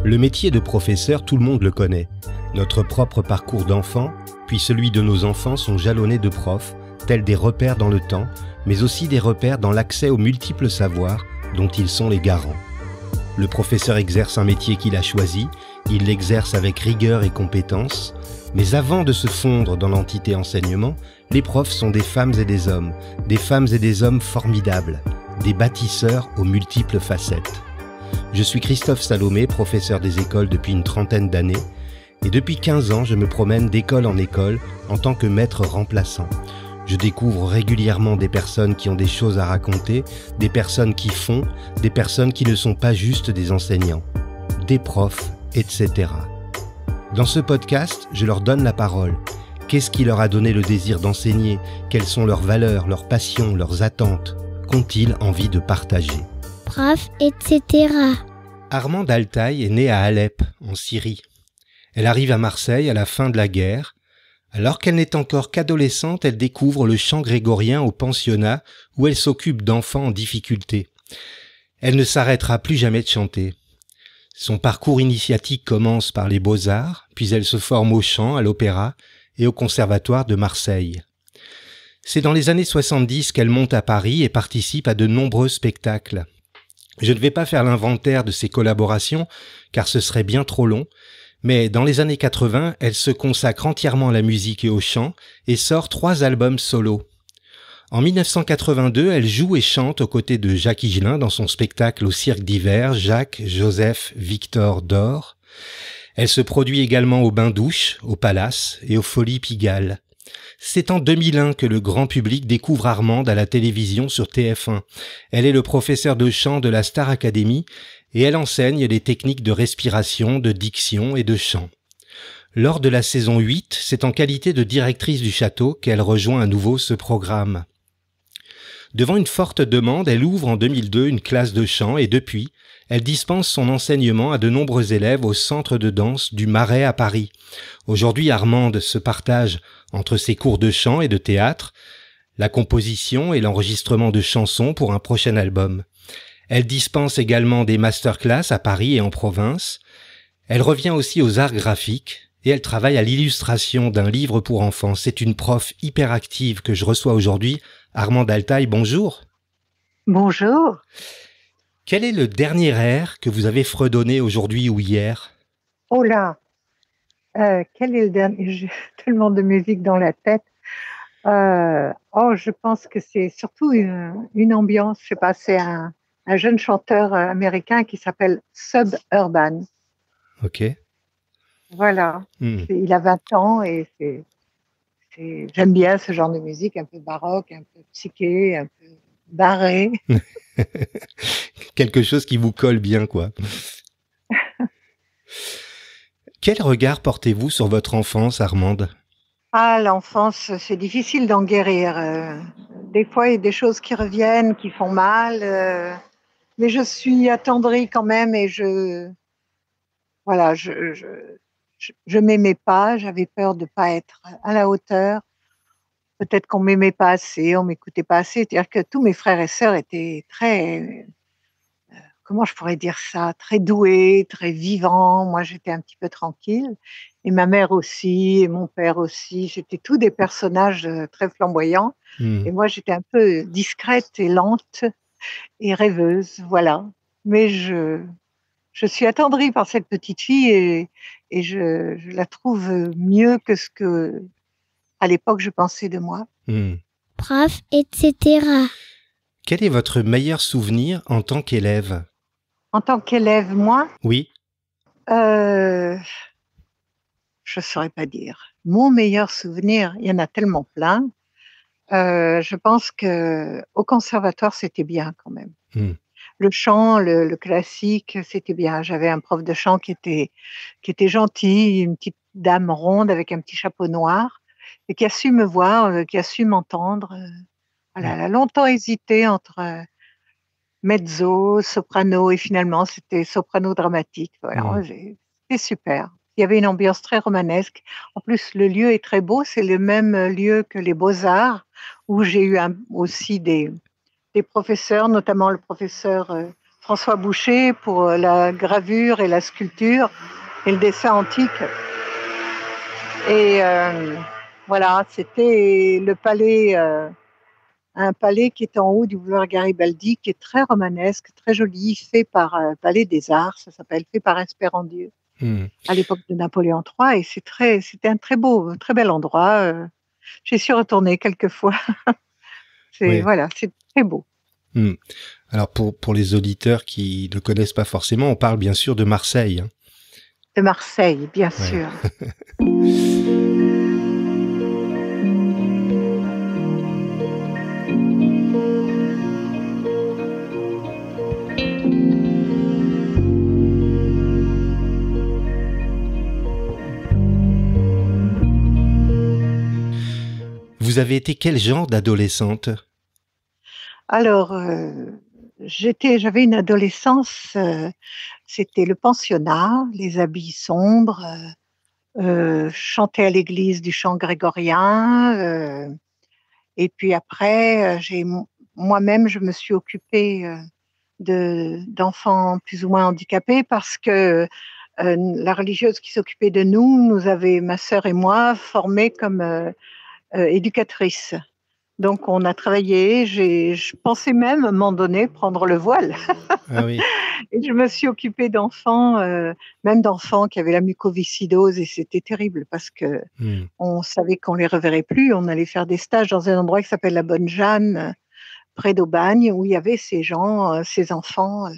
Le métier de professeur, tout le monde le connaît. Notre propre parcours d'enfant, puis celui de nos enfants sont jalonnés de profs, tels des repères dans le temps, mais aussi des repères dans l'accès aux multiples savoirs dont ils sont les garants. Le professeur exerce un métier qu'il a choisi, il l'exerce avec rigueur et compétence, mais avant de se fondre dans l'entité enseignement, les profs sont des femmes et des hommes formidables, des bâtisseurs aux multiples facettes. Je suis Christophe Salomé, professeur des écoles depuis une trentaine d'années, et depuis 15 ans, je me promène d'école en école en tant que maître remplaçant. Je découvre régulièrement des personnes qui ont des choses à raconter, des personnes qui font, des personnes qui ne sont pas juste des enseignants, des profs, etc. Dans ce podcast, je leur donne la parole. Qu'est-ce qui leur a donné le désir d'enseigner? Quelles sont leurs valeurs, leurs passions, leurs attentes? Qu'ont-ils envie de partager? Prof, etc. Armande Altaï est née à Alep, en Syrie. Elle arrive à Marseille à la fin de la guerre. Alors qu'elle n'est encore qu'adolescente, elle découvre le chant grégorien au pensionnat où elle s'occupe d'enfants en difficulté. Elle ne s'arrêtera plus jamais de chanter. Son parcours initiatique commence par les beaux-arts, puis elle se forme au chant, à l'opéra et au conservatoire de Marseille. C'est dans les années 70 qu'elle monte à Paris et participe à de nombreux spectacles. Je ne vais pas faire l'inventaire de ses collaborations, car ce serait bien trop long, mais dans les années 80, elle se consacre entièrement à la musique et au chant et sort 3 albums solo. En 1982, elle joue et chante aux côtés de Jacques Higelin dans son spectacle au Cirque d'hiver Jacques, Joseph, Victor d'Or. Elle se produit également au Bain-Douche, au Palace et aux Folies Pigalle. C'est en 2001 que le grand public découvre Armande à la télévision sur TF1. Elle est le professeur de chant de la Star Academy et elle enseigne les techniques de respiration, de diction et de chant. Lors de la saison 8, c'est en qualité de directrice du château qu'elle rejoint à nouveau ce programme. Devant une forte demande, elle ouvre en 2002 une classe de chant et depuis, elle dispense son enseignement à de nombreux élèves au centre de danse du Marais à Paris. Aujourd'hui, Armande se partage entre ses cours de chant et de théâtre, la composition et l'enregistrement de chansons pour un prochain album. Elle dispense également des masterclass à Paris et en province. Elle revient aussi aux arts graphiques et elle travaille à l'illustration d'un livre pour enfants. C'est une prof hyper active que je reçois aujourd'hui. Armande Altaï, bonjour. Bonjour. Quel est le dernier air que vous avez fredonné aujourd'hui ou hier? Oh là, quel est le dernier? J'ai tellement de musique dans la tête. Je pense que c'est surtout une ambiance. Je sais pas, c'est un jeune chanteur américain qui s'appelle Suburban. Ok. Voilà. Il a 20 ans et j'aime bien ce genre de musique, un peu baroque, un peu psyché, un peu barré. Quelque chose qui vous colle bien, quoi. Quel regard portez-vous sur votre enfance, Armande? Ah, l'enfance, c'est difficile d'en guérir. Des fois, il y a des choses qui reviennent, qui font mal, mais je suis attendrie quand même et je m'aimais pas, j'avais peur de pas être à la hauteur. Peut-être qu'on m'aimait pas assez, on m'écoutait pas assez. C'est-à-dire que tous mes frères et sœurs étaient très, comment je pourrais dire ça, très doués, très vivants. Moi, j'étais un petit peu tranquille. Et ma mère aussi, et mon père aussi. C'était tous des personnages très flamboyants. Et moi, j'étais un peu discrète et lente et rêveuse, voilà. Mais je suis attendrie par cette petite fille et je la trouve mieux que ce que, à l'époque, je pensais de moi. Prof, etc. Quel est votre meilleur souvenir en tant qu'élève? En tant qu'élève, moi, Oui. je saurais pas dire. Mon meilleur souvenir, il y en a tellement plein. Je pense que au conservatoire, c'était bien quand même. Le chant, le classique, c'était bien. J'avais un prof de chant qui était gentil, une petite dame ronde avec un petit chapeau noir et qui a su me voir, qui a su m'entendre. Voilà, elle a longtemps hésité entre mezzo, soprano et finalement c'était soprano dramatique. Voilà, c'était super. Il y avait une ambiance très romanesque. En plus, le lieu est très beau. C'est le même lieu que les Beaux-Arts où j'ai eu aussi des professeurs, notamment le professeur François Boucher pour la gravure et la sculpture et le dessin antique. Et voilà, c'était le palais, un palais qui est en haut du boulevard Garibaldi, qui est très romanesque, très joli, fait par Palais des Arts, ça s'appelle, fait par Esperandieu, à l'époque de Napoléon III. Et c'était un très bel endroit. J'y suis retournée quelques fois. Ouais. Voilà, c'est très beau. Alors pour les auditeurs qui ne connaissent pas forcément, on parle bien sûr de Marseille. Hein. De Marseille, bien sûr. Vous avez été quel genre d'adolescente? Alors, j'avais une adolescence, c'était le pensionnat, les habits sombres, chanter à l'église du chant grégorien, et puis après, moi-même, je me suis occupée d'enfants plus ou moins handicapés parce que la religieuse qui s'occupait de nous, nous avait, ma sœur et moi, formés comme éducatrices. Donc, on a travaillé. Je pensais même, à un moment donné, prendre le voile. Ah oui. Et je me suis occupée d'enfants, même d'enfants qui avaient la mucoviscidose, et c'était terrible parce que on savait qu'on les reverrait plus. On allait faire des stages dans un endroit qui s'appelle la Bonne Jeanne, près d'Aubagne, où il y avait ces gens, ces enfants,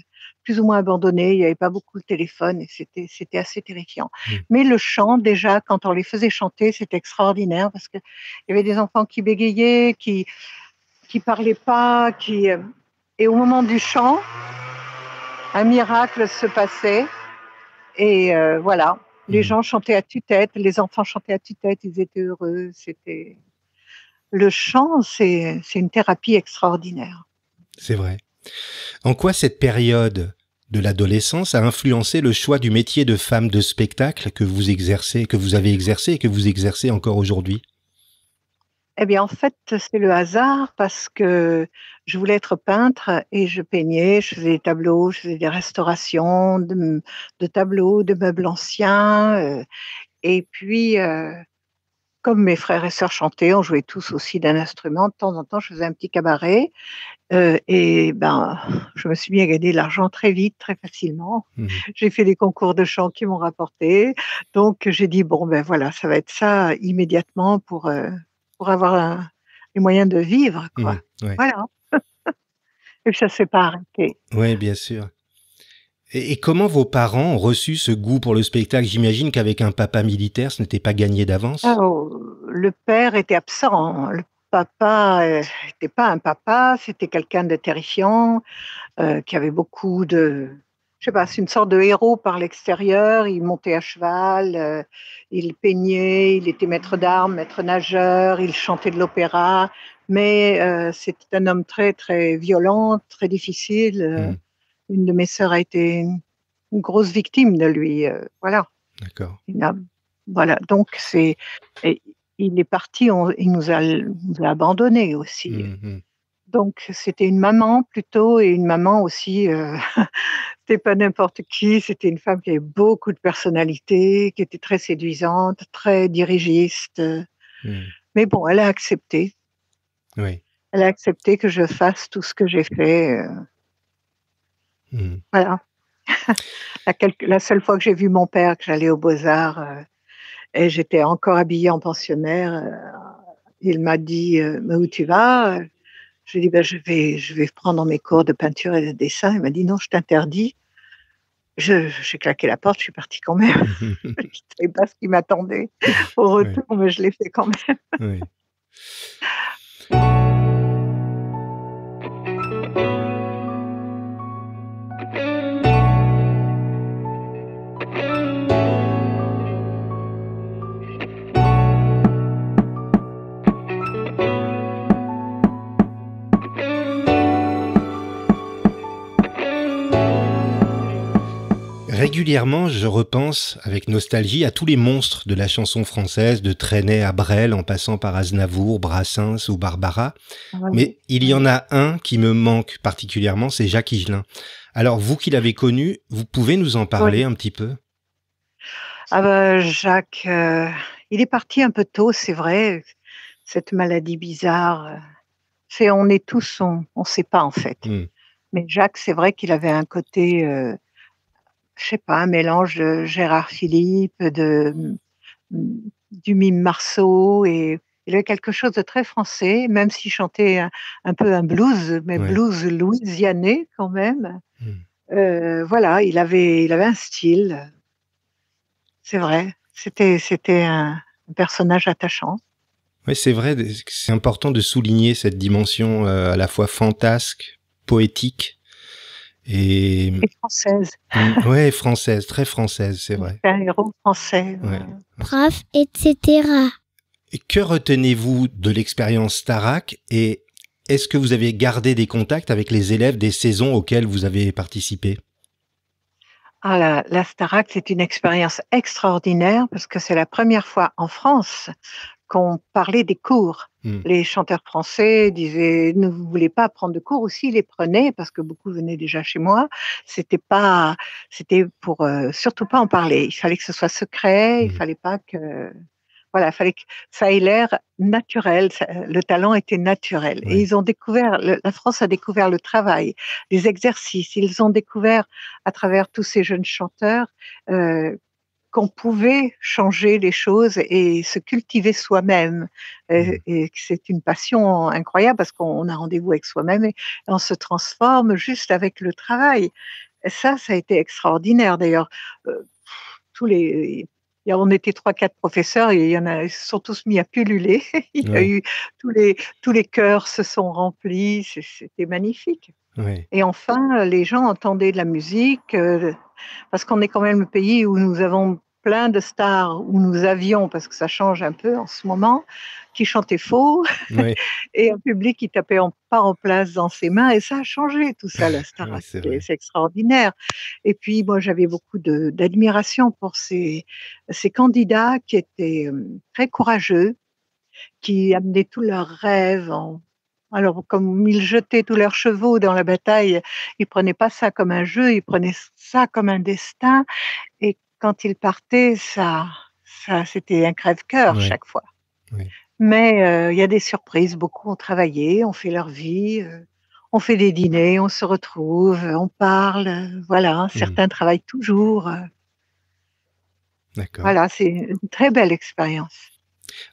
plus ou moins abandonnés. Il n'y avait pas beaucoup de téléphone et c'était assez terrifiant. Mais le chant, déjà, quand on les faisait chanter, c'était extraordinaire parce qu'il y avait des enfants qui bégayaient, qui parlaient pas, et au moment du chant, un miracle se passait. Et voilà, les gens chantaient à tue-tête, les enfants chantaient à tue-tête, ils étaient heureux. Le chant, c'est une thérapie extraordinaire. C'est vrai. En quoi cette période de l'adolescence a influencé le choix du métier de femme de spectacle que vous avez exercé et que vous exercez encore aujourd'hui? Eh bien, en fait, c'est le hasard parce que je voulais être peintre et je peignais, je faisais des tableaux, je faisais des restaurations de tableaux, de meubles anciens. Et puis, comme mes frères et sœurs chantaient, on jouait tous aussi d'un instrument. De temps en temps, je faisais un petit cabaret. Et ben, je me suis mis à gagner de l'argent très vite, très facilement. J'ai fait des concours de chant qui m'ont rapporté. Donc, j'ai dit, bon, ben voilà, ça va être ça immédiatement pour avoir les moyens de vivre, quoi. Ouais. Voilà. Et puis ça ne s'est pas arrêté. Oui, bien sûr. Et comment vos parents ont reçu ce goût pour le spectacle? J'imagine qu'avec un papa militaire, ce n'était pas gagné d'avance. Le père était absent. Le papa n'était pas un papa, c'était quelqu'un de terrifiant, qui avait beaucoup de... Je sais pas, c'est une sorte de héros par l'extérieur. Il montait à cheval, il peignait, il était maître d'armes, maître nageur, il chantait de l'opéra. Mais c'était un homme très, très violent, très difficile. Une de mes sœurs a été une grosse victime de lui. Voilà. D'accord. Voilà. Donc, il est parti, il nous a abandonnés aussi. Donc, c'était une maman plutôt, et une maman aussi, c'était pas n'importe qui, c'était une femme qui avait beaucoup de personnalité, qui était très séduisante, très dirigiste. Mais bon, elle a accepté. Oui. Elle a accepté que je fasse tout ce que j'ai fait. Voilà. La seule fois que j'ai vu mon père, que j'allais aux Beaux-Arts, et j'étais encore habillée en pensionnaire, il m'a dit, mais où tu vas? Je lui ai dit, ben, je vais prendre mes cours de peinture et de dessin. Il m'a dit, non, je t'interdis. J'ai claqué la porte, je suis partie quand même. Je ne savais pas ce qui m'attendait au retour, mais je l'ai fait quand même. Oui. régulièrement, je repense avec nostalgie à tous les monstres de la chanson française, de Trenet à Brel, en passant par Aznavour, Brassens ou Barbara. Oui, Mais il y en oui. a un qui me manque particulièrement, c'est Jacques Higelin. Alors, vous qui l'avez connu, vous pouvez nous en parler Oui. un petit peu? Ah bah, Jacques, il est parti un peu tôt, c'est vrai, cette maladie bizarre, on est tous on sait pas en fait. Hmm, Mais Jacques, c'est vrai qu'il avait un côté, je sais pas, un mélange de Gérard Philippe, mmh, du mime Marceau et il avait quelque chose de très français, même s'il chantait un peu un blues, mais ouais. blues louisianais quand même. Hmm. Voilà, il avait un style, c'est vrai. C'était un personnage attachant Ouais, c'est vrai, c'est important de souligner cette dimension à la fois fantasque, poétique et et française. ouais, française, très française, c'est vrai. C'est un héros français, Ouais. prof, etc. Et que retenez-vous de l'expérience Starac et est-ce que vous avez gardé des contacts avec les élèves des saisons auxquelles vous avez participé? Ah la Starac, c'est une expérience extraordinaire parce que c'est la première fois en France qu'on parlait des cours. Hmm, Les chanteurs français disaient: «Ne vous voulez pas prendre de cours?» ou s'ils les prenaient, parce que beaucoup venaient déjà chez moi, c'était pas c'était pour, surtout pas en parler. Il fallait que ce soit secret, il hmm, fallait pas que voilà, il fallait que ça ait l'air naturel, le talent était naturel et ouais. ils ont découvert la France a découvert le travail, les exercices. Ils ont découvert à travers tous ces jeunes chanteurs, heu, qu'on pouvait changer les choses et se cultiver soi-même, Hmm, et que c'est une passion incroyable parce qu'on a rendez-vous avec soi-même et on se transforme juste avec le travail. Et ça a été extraordinaire d'ailleurs, heu, tous les on était trois quatre professeurs et il y en a ils se sont tous mis à pulluler. Il y a ouais, eu tous les chœurs se sont remplis, c'était magnifique ouais. et enfin, les gens entendaient de la musique, parce qu'on est quand même le pays où nous avons plein de stars, où nous avions, parce que ça change un peu en ce moment, qui chantaient faux Ouais, et un public qui tapait pas en place dans ses mains et ça a changé tout ça, la ouais, Starac, c'est c'est vrai. c'est extraordinaire et puis moi j'avais beaucoup d'admiration pour ces candidats qui étaient, très courageux, qui amenaient tous leurs rêves en alors comme ils jetaient tous leurs chevaux dans la bataille, ils prenaient pas ça comme un jeu, ils prenaient ça comme un destin et quand ils partaient, ça c'était un crève-cœur Ouais, chaque fois. ouais. Mais il y a des surprises, beaucoup ont travaillé, ont fait leur vie, on fait des dîners, on se retrouve, on parle, voilà. Hmm, Certains travaillent toujours, d'accord. voilà, c'est une très belle expérience.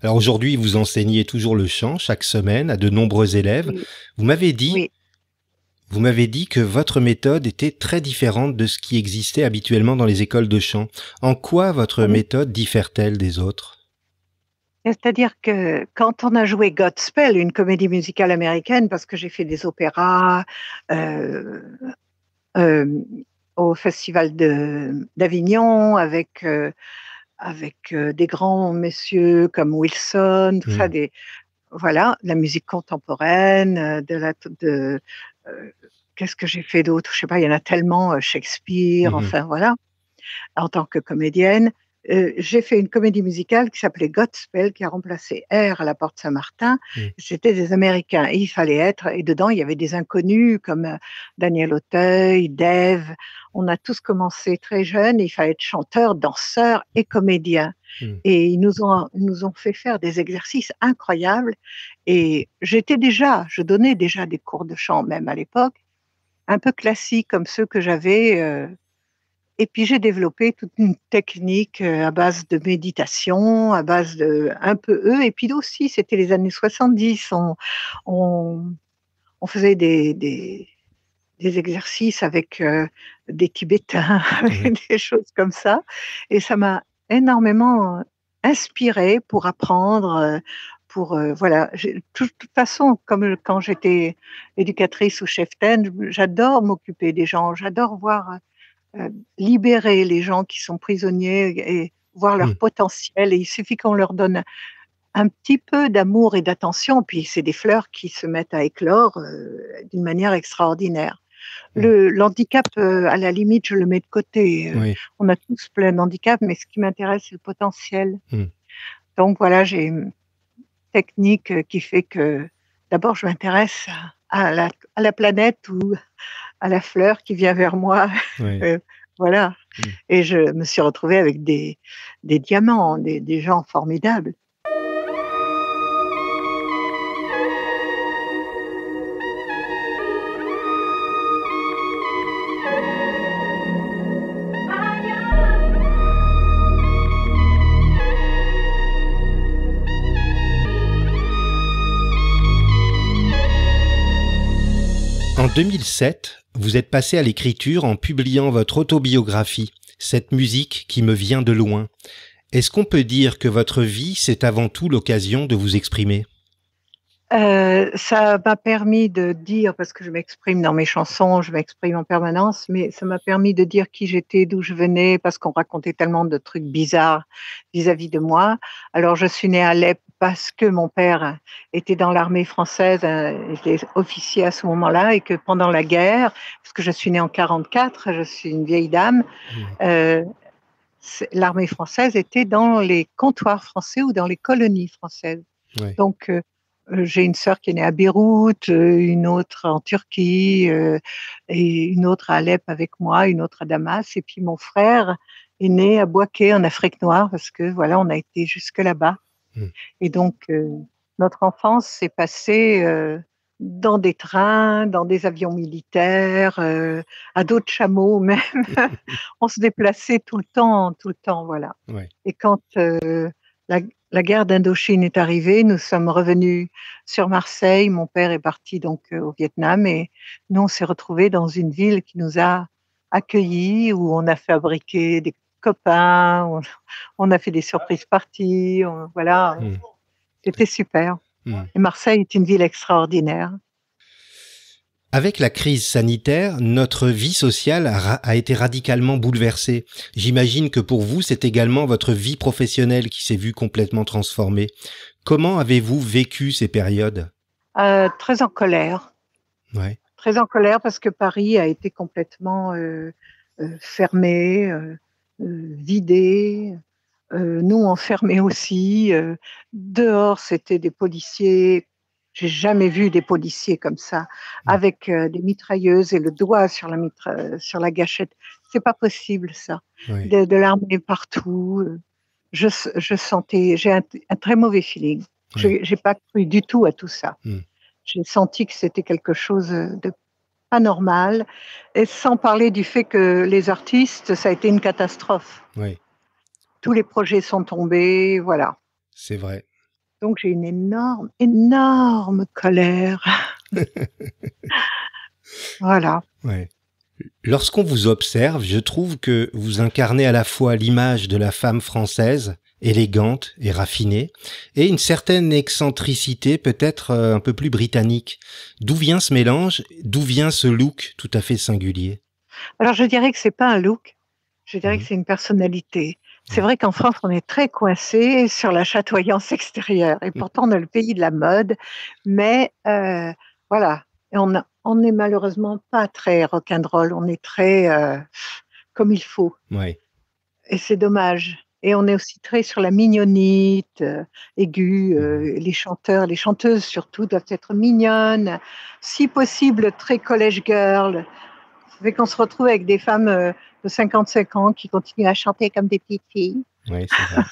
Alors aujourd'hui, vous enseignez toujours le chant chaque semaine à de nombreux élèves. Oui, Vous m'avez dit oui. Vous m'avez dit que votre méthode était très différente de ce qui existait habituellement dans les écoles de chant. En quoi votre Oui. méthode diffère-t-elle des autres? C'est-à-dire que quand on a joué Godspell, une comédie musicale américaine, parce que j'ai fait des opéras, heu, hem, au festival d'Avignon avec des grands messieurs comme Wilson, tout ça, Hmm, des voilà, de la musique contemporaine, de la de, heu, qu'est-ce que j'ai fait d'autre? Je sais pas, il y en a tellement, Shakespeare, mhm, enfin voilà. En tant que comédienne, j'ai fait une comédie musicale qui s'appelait Godspell, qui a remplacé Air à la Porte Saint-Martin. hmm, C'était des Américains et il fallait être et dedans, il y avait des inconnus comme, Daniel Auteuil, Dave. On a tous commencé très jeunes et il fallait être chanteur, danseur et comédien hmm. et ils nous ont fait faire des exercices incroyables et je donnais déjà des cours de chant même à l'époque, un peu classiques comme ceux que j'avais, et puis j'ai développé toute une technique, à base de méditation, à base de un peu et puis aussi c'était les années 70, on on faisait des exercices avec, des Tibétains, Ouais, avec des choses comme ça et ça m'a énormément, inspirée pour apprendre, pour, voilà. Toute façon, comme, quand j'étais éducatrice ou chef TEN, j'adore m'occuper des gens, j'adore voir, libérer les gens qui sont prisonniers et voir leur hmm, potentiel et il suffit qu'on leur donne un petit peu d'amour et d'attention, puis c'est des fleurs qui se mettent à éclore, d'une manière extraordinaire. L'handicap, à la limite, je le mets de côté. Oui. On a tous plein d'handicaps, mais ce qui m'intéresse, c'est le potentiel. Mmh. Donc voilà, j'ai une technique qui fait que d'abord, je m'intéresse à la planète ou à la fleur qui vient vers moi. Oui. Voilà. Mmh. Et je me suis retrouvée avec des diamants, des gens formidables. En 2007, vous êtes passé à l'écriture en publiant votre autobiographie, Cette musique qui me vient de loin. Est-ce qu'on peut dire que votre vie, c'est avant tout l'occasion de vous exprimer? Ça m'a permis de dire, parce que je m'exprime dans mes chansons, je m'exprime en permanence, mais ça m'a permis de dire qui j'étais, d'où je venais, parce qu'on racontait tellement de trucs bizarres vis-à-vis de moi. Alors je suis née à Alep parce que mon père était dans l'armée française, il était officier à ce moment-là, et que pendant la guerre, parce que je suis née en 44, je suis une vieille dame, Mmh. heu, l'armée française était dans les comptoirs français ou dans les colonies françaises. Ouais. Donc, j'ai une sœur qui est née à Beyrouth, une autre en Turquie, et une autre à Alep avec moi, une autre à Damas, et puis mon frère est né à Bouaké en Afrique noire parce que voilà, on a été jusque là-bas. Mmh. Et donc, notre enfance s'est passée, dans des trains, dans des avions militaires, à dos de chameau même. On se déplaçait tout le temps, voilà. Ouais. Et quand, la la guerre d'Indochine est arrivée, nous sommes revenus sur Marseille. Mon père est parti donc, au Vietnam, et nous, on s'est retrouvés dans une ville qui nous a accueillis, où on a fabriqué des copains, on a fait des surprises parties, voilà, Mmh. c'était super. Mmh. Et Marseille est une ville extraordinaire. Avec la crise sanitaire, notre vie sociale a été radicalement bouleversée. J'imagine que pour vous, c'est également votre vie professionnelle qui s'est vue complètement transformée. Comment avez-vous vécu ces périodes? Très en colère. Ouais. Très en colère parce que Paris a été complètement, fermé, vidé, nous enfermés aussi, dehors c'était des policiers. J'ai jamais vu des policiers comme ça, Mmh. avec, des mitrailleuses et le doigt sur la gâchette. C'est pas possible ça. Ouais. De l'armée partout, je sentais, j'ai un très mauvais feeling. Ouais. J'ai pas cru du tout à tout ça. Mmh. J'ai senti que c'était quelque chose, de pas normal, et sans parler du fait que les artistes, ça a été une catastrophe. Ouais. Tous les projets sont tombés, voilà. C'est vrai. Donc j'ai une énorme, énorme colère. Voilà. Ouais. Lorsqu'on vous observe, je trouve que vous incarnez à la fois l'image de la femme française, élégante et raffinée, et une certaine excentricité peut-être un peu plus britannique. D'où vient ce mélange? D'où vient ce look tout à fait singulier? Alors je dirais que c'est pas un look, je dirais que Mmh. c'est une personnalité. C'est Ouais. vrai qu'en France, on est très coincé sur la chatoyance extérieure, et Mmh. pourtant on est le pays de la mode, mais voilà, et on est malheureusement pas très rock'n'roll, on est très, comme il faut, Ouais. et c'est dommage, et on est aussi très sur la mignonite, aiguë, Mmh. les chanteurs, les chanteuses surtout doivent être mignonnes, si possible très college girl. Ça fait qu'on se retrouve avec des femmes, de 55 ans qui continuent à chanter comme des petites filles. Ouais, c'est vrai.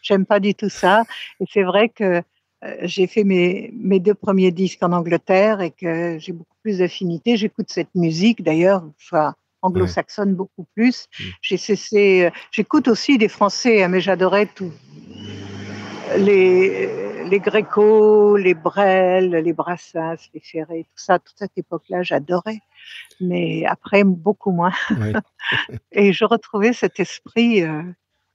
J'aime pas du tout ça, et c'est vrai que, j'ai fait mes 2 premiers disques en Angleterre et que j'ai beaucoup plus d'affinité. J'écoute cette musique d'ailleurs, soit Ouais. anglo-saxonne beaucoup plus. Mmh. J'ai cessé, j'écoute aussi des Français, hein, mais j'adorais tout. Les Gréco, les Brel, les Brassens, les Ferré, tout ça, toute cette époque-là, j'adorais. Mais après, beaucoup moins. Ouais. Et je retrouvais cet esprit,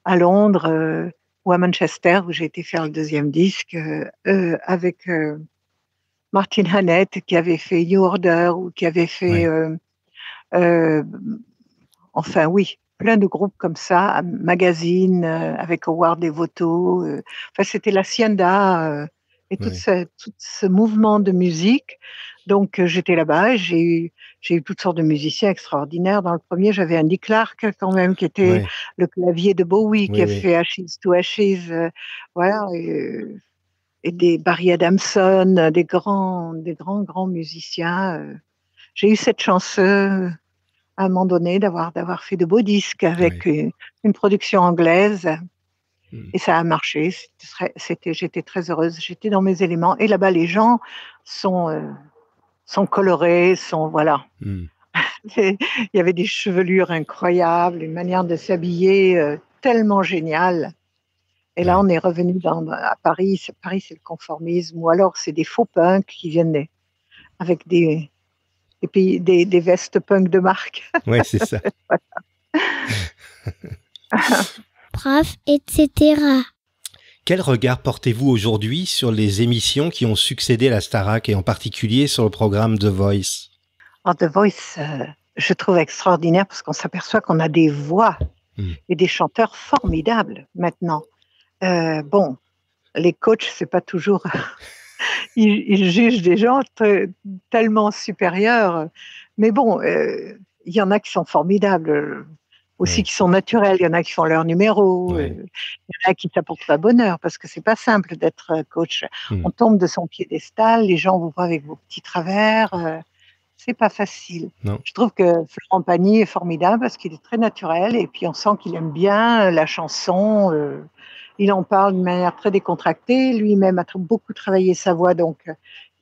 à Londres, ou à Manchester où j'ai été faire le deuxième disque, avec, Martin Hannett qui avait fait New Order, ou qui avait fait, Ouais. heu, enfin oui, plein de groupes comme ça, Magazine, avec Howard Devoto, enfin c'était l'hacienda, et Ouais. tout ce mouvement de musique. Donc, j'étais là-bas et j'ai eu toutes sortes de musiciens extraordinaires. Dans le premier, j'avais Andy Clark quand même, qui était Ouais. le clavier de Bowie, qui Oui, a oui. fait Ashes to Ashes, voilà, et des Barry Adamson, des grands musiciens. J'ai eu cette chance, à un moment donné, d'avoir fait de beaux disques avec Ouais. une production anglaise. Mmh. Et ça a marché. J'étais très heureuse. J'étais dans mes éléments. Et là-bas, les gens sont, euh, sont colorés, voilà. Mmh. Il y avait des chevelures incroyables, une manière de s'habiller tellement géniale. Et là, Ouais. on est revenu à Paris. Paris, c'est le conformisme, ou alors c'est des faux punks qui viennent avec des vestes punk de marque. Ouais, c'est ça. Prof, etc. Quel regard portez-vous aujourd'hui sur les émissions qui ont succédé à la Starac et en particulier sur le programme The Voice? Alors, The Voice, je trouve extraordinaire parce qu'on s'aperçoit qu'on a des voix Mmh. et des chanteurs formidables maintenant. Bon, les coachs, c'est pas toujours. Ils jugent des gens tellement supérieurs. Mais bon, il y en a qui sont formidables, aussi Ouais. qui sont naturels. Il y en a qui font leur numéro. Ouais. Il y en a qui t'apportent le bonheur parce que c'est pas simple d'être coach. Mmh. On tombe de son piédestal, les gens vous voient avec vos petits travers. C'est pas facile. Non. Je trouve que Florent Pagny est formidable parce qu'il est très naturel et puis on sent qu'il aime bien la chanson. Il en parle d'une manière très décontractée. Lui-même a beaucoup travaillé sa voix, donc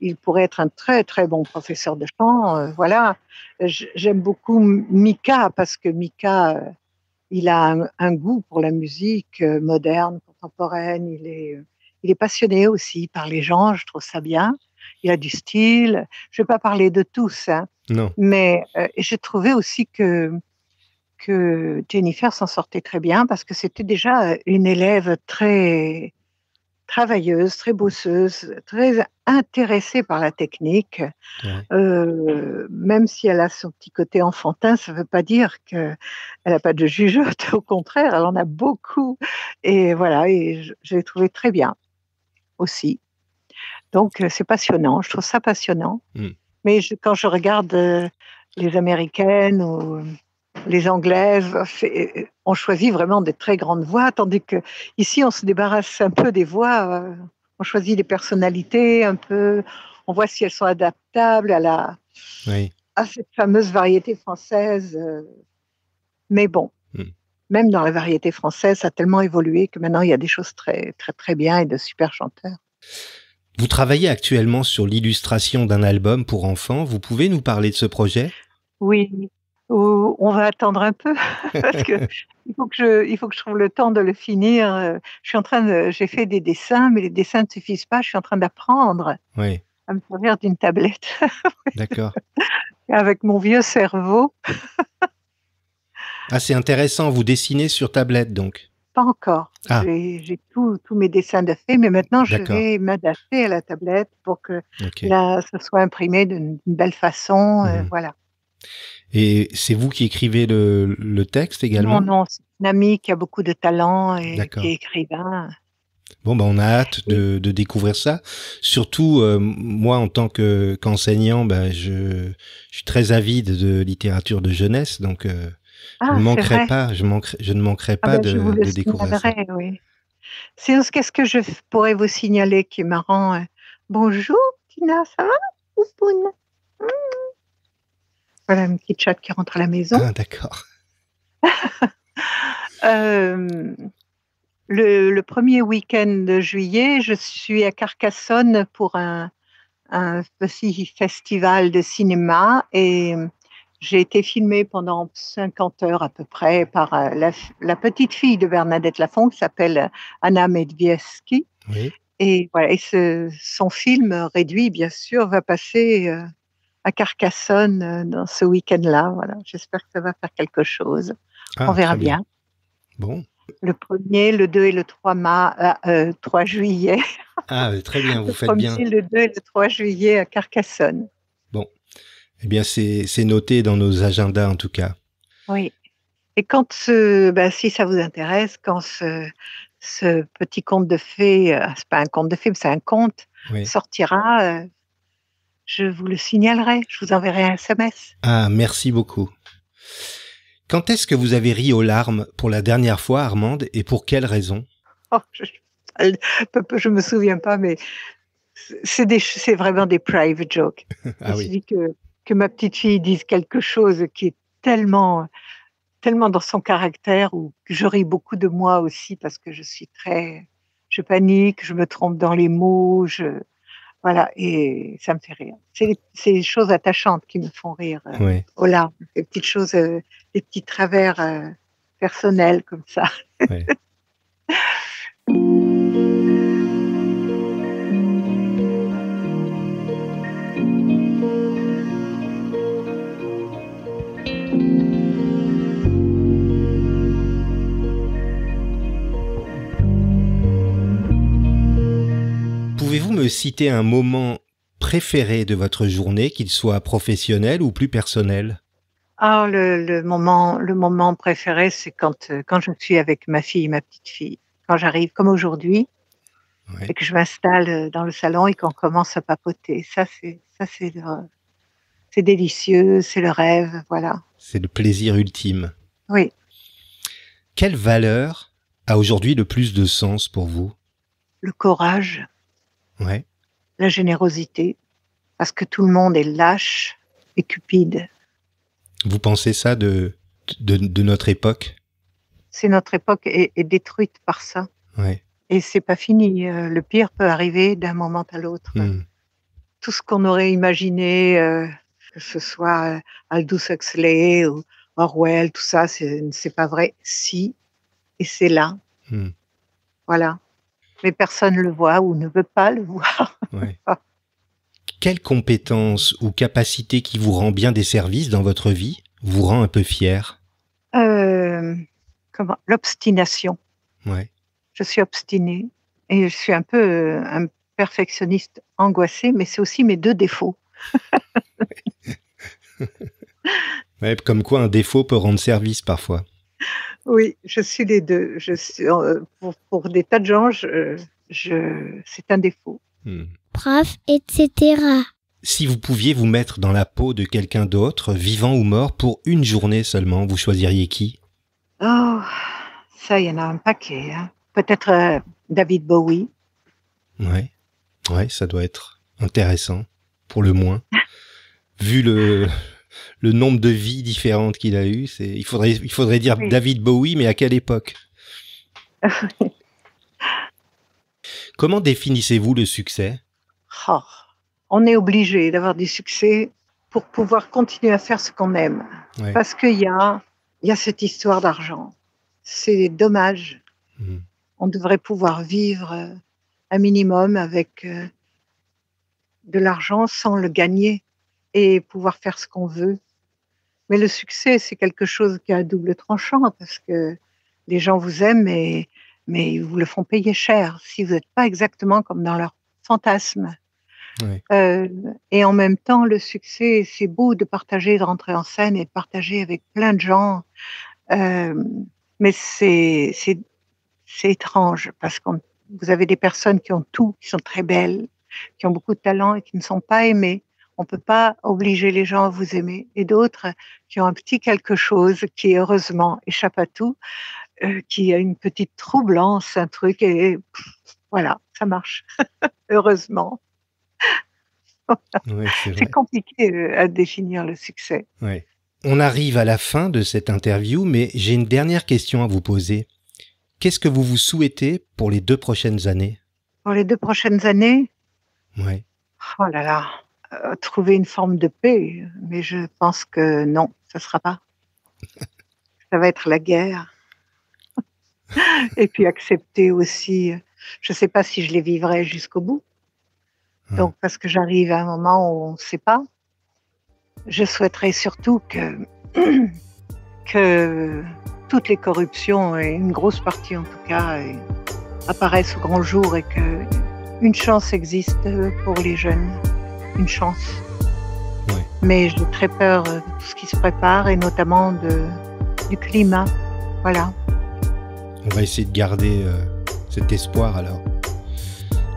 il pourrait être un très très bon professeur de chant. Voilà. J'aime beaucoup Mika parce que Mika, il a un goût pour la musique moderne, contemporaine. Il est passionné aussi par les gens. Je trouve ça bien. Il a du style. Je ne vais pas parler de tous, hein, Non. mais j'ai trouvé aussi que Jennifer s'en sortait très bien parce que c'était déjà une élève très travailleuse, très bosseuse, très intéressée par la technique. Ouais. Même si elle a son petit côté enfantin, ça ne veut pas dire qu'elle n'a pas de jugeote. Au contraire, elle en a beaucoup. Et voilà, et je l'ai trouvé très bien aussi. Donc, c'est passionnant. Je trouve ça passionnant. Mmh. Mais quand je regarde les Américaines ou les Anglaises, on choisit vraiment des très grandes voix, tandis que ici on se débarrasse un peu des voix. On choisit des personnalités un peu. On voit si elles sont adaptables Oui. à cette fameuse variété française. Mais bon, Mmh. même dans la variété française, ça a tellement évolué que maintenant il y a des choses très très très bien et de super chanteurs. Vous travaillez actuellement sur l'illustration d'un album pour enfants. Vous pouvez nous parler de ce projet? Oui, on va attendre un peu parce que il faut que je trouve le temps de le finir. J'ai fait des dessins, mais les dessins ne suffisent pas. Je suis en train d'apprendre Oui. à me servir d'une tablette D'accord. avec mon vieux cerveau. Ah, c'est intéressant. Vous dessinez sur tablette, donc? Pas encore. Ah, J'ai tous mes dessins de faits, mais maintenant je d'accord. vais m'adapter à la tablette pour que OK. là, ça soit imprimé d'une belle façon. Mmh. Voilà. Et c'est vous qui écrivez le texte Non, également? non, c'est une amie qui a beaucoup de talent et qui D'accord. est écrivain. Bon, ben, on a hâte Et de découvrir ça. Surtout, moi, en tant qu'enseignant, ben, je suis très avide de littérature de jeunesse, donc je ne c'est manquerai vrai. pas, je ne manquerai Ah pas ben, je vous le de découvrir ça. signalerai, oui. Sinon, qu'est-ce que je pourrais vous signaler qui est marrant? Bonjour, Tina, ça va? Poupoune. Mmh. Voilà une petite chatte qui rentre à la maison. Ah, d'accord. Euh, le premier week-end de juillet, je suis à Carcassonne pour un petit festival de cinéma et j'ai été filmée pendant 50 heures à peu près par la petite fille de Bernadette Lafont qui s'appelle Anna Medvieski. Oui. Et voilà, et son film réduit, bien sûr, va passer à Carcassonne dans ce week-end-là. Voilà, j'espère que ça va faire quelque chose. On Ah, verra très bien. bien. Bon. Le 1er, le 2 et le 3 juillet. Ah, très bien, vous Le faites bien. 1er, le 2 et le 3 juillet à Carcassonne. Bon. Eh bien, c'est noté dans nos agendas, en tout cas. Oui. Et quand si ça vous intéresse, quand ce petit conte de fées, c'est pas un conte de fées, mais c'est un conte, Oui. sortira, je vous le signalerai, je vous enverrai un SMS. Ah, merci beaucoup. Quand est-ce que vous avez ri aux larmes pour la dernière fois, Armande, et pour quelle raison? Oh, je me souviens pas, mais c'est vraiment des private jokes. Ah Il oui. suffit que ma petite fille dise quelque chose qui est tellement dans son caractère, ou que je ris beaucoup de moi aussi parce que je panique, je me trompe dans les mots, voilà, et ça me fait rire. C'est les choses attachantes qui me font rire Ouais, aux larmes, les petites choses, les petits travers personnels comme ça. ouais. Pouvez-vous me citer un moment préféré de votre journée, qu'il soit professionnel ou plus personnel? Ah, le moment préféré, c'est quand je suis avec ma fille, ma petite fille. Quand j'arrive, comme aujourd'hui, Ouais, et que je m'installe dans le salon et qu'on commence à papoter. C'est délicieux, c'est le rêve, voilà. c'est le plaisir ultime. Oui, Quelle valeur a aujourd'hui le plus de sens pour vous? le courage, Ouais. la générosité, parce que tout le monde est lâche et cupide. Vous pensez ça de notre époque? C'est notre époque est détruite par ça. Ouais. Et c'est pas fini. Le pire peut arriver d'un moment à l'autre. Hmm. Tout ce qu'on aurait imaginé, que ce soit Aldous Huxley ou Orwell, tout ça, c'est pas vrai. Si, et c'est là, Hmm. voilà. Mais personne le voit ou ne veut pas le voir. Ouais. Quelle compétence ou capacité qui vous rend bien des services dans votre vie vous rend un peu fier? L'obstination. Ouais. Je suis obstinée et je suis un peu un perfectionniste angoissé, mais c'est aussi mes 2 défauts. Ouais, comme quoi un défaut peut rendre service parfois. Oui, je suis les 2. Je suis, pour des tas de gens, c'est un défaut. Hmm. Prof, etc. Si vous pouviez vous mettre dans la peau de quelqu'un d'autre, vivant ou mort, pour une journée seulement, vous choisiriez qui? Oh, ça, il y en a un paquet, hein. Peut-être David Bowie. Ouais. Ouais, ça doit être intéressant, pour le moins. Vu le nombre de vies différentes qu'il a eues, il faudrait dire Oui. David Bowie, mais à quelle époque? Comment définissez-vous le succès? Oh, on est obligé d'avoir du succès pour pouvoir continuer à faire ce qu'on aime. Ouais. Parce qu'il y a cette histoire d'argent. C'est dommage. Hmm. On devrait pouvoir vivre un minimum avec de l'argent sans le gagner et pouvoir faire ce qu'on veut. Mais le succès, c'est quelque chose qui a un double tranchant parce que les gens vous aiment, mais ils vous le font payer cher si vous n'êtes pas exactement comme dans leur fantasme. Ouais. Et en même temps, le succès, c'est beau de partager, de rentrer en scène et de partager avec plein de gens. Mais c'est étrange parce que vous avez des personnes qui ont tout, qui sont très belles, qui ont beaucoup de talent et qui ne sont pas aimées. On ne peut pas obliger les gens à vous aimer. Et d'autres qui ont un petit quelque chose qui, heureusement, échappe à tout, qui a une petite troublance, un truc, et voilà, ça marche. Heureusement. Ouais, c'est vrai. C'est compliqué à définir le succès. Ouais. On arrive à la fin de cette interview, mais j'ai une dernière question à vous poser. Qu'est-ce que vous vous souhaitez pour les 2 prochaines années? Pour les 2 prochaines années, Ouais. oh là là, trouver une forme de paix, mais je pense que non, ça ne sera pas. Ça va être la guerre. Et puis accepter aussi, je ne sais pas si je les vivrai jusqu'au bout. Donc, parce que j'arrive à un moment où on ne sait pas. Je souhaiterais surtout que toutes les corruptions, et une grosse partie en tout cas, apparaissent au grand jour et qu'une chance existe pour les jeunes. Une chance. Ouais. Mais j'ai très peur de tout ce qui se prépare et notamment du climat. Voilà. On va essayer de garder cet espoir alors.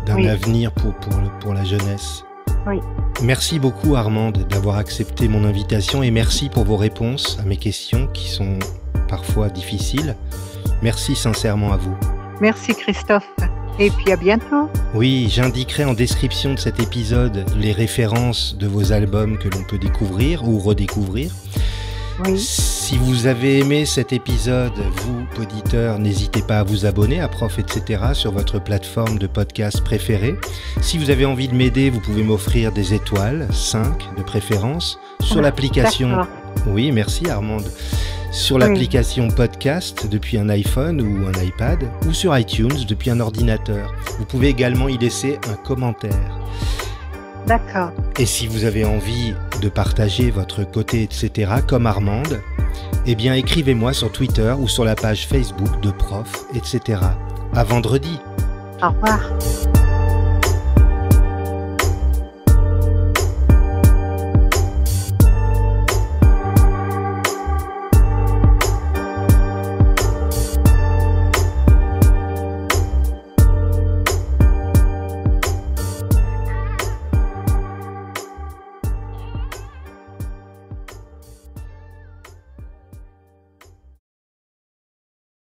d'un Oui. avenir pour la jeunesse. Oui. Merci beaucoup Armande d'avoir accepté mon invitation et merci pour vos réponses à mes questions qui sont parfois difficiles. Merci sincèrement à vous. Merci Christophe. Et puis à bientôt. Oui, j'indiquerai en description de cet épisode les références de vos albums que l'on peut découvrir ou redécouvrir. Oui. Si vous avez aimé cet épisode, vous, auditeurs, n'hésitez pas à vous abonner à Prof, etc. sur votre plateforme de podcast préférée. Si vous avez envie de m'aider, vous pouvez m'offrir des étoiles, 5 de préférence, sur l'application... D'accord. Oui, merci Armande. Sur l'application podcast depuis un iPhone ou un iPad, ou sur iTunes depuis un ordinateur. Vous pouvez également y laisser un commentaire. D'accord. Et si vous avez envie de partager votre côté, etc., comme Armande, eh bien écrivez-moi sur Twitter ou sur la page Facebook de Prof, etc. À vendredi. Au revoir.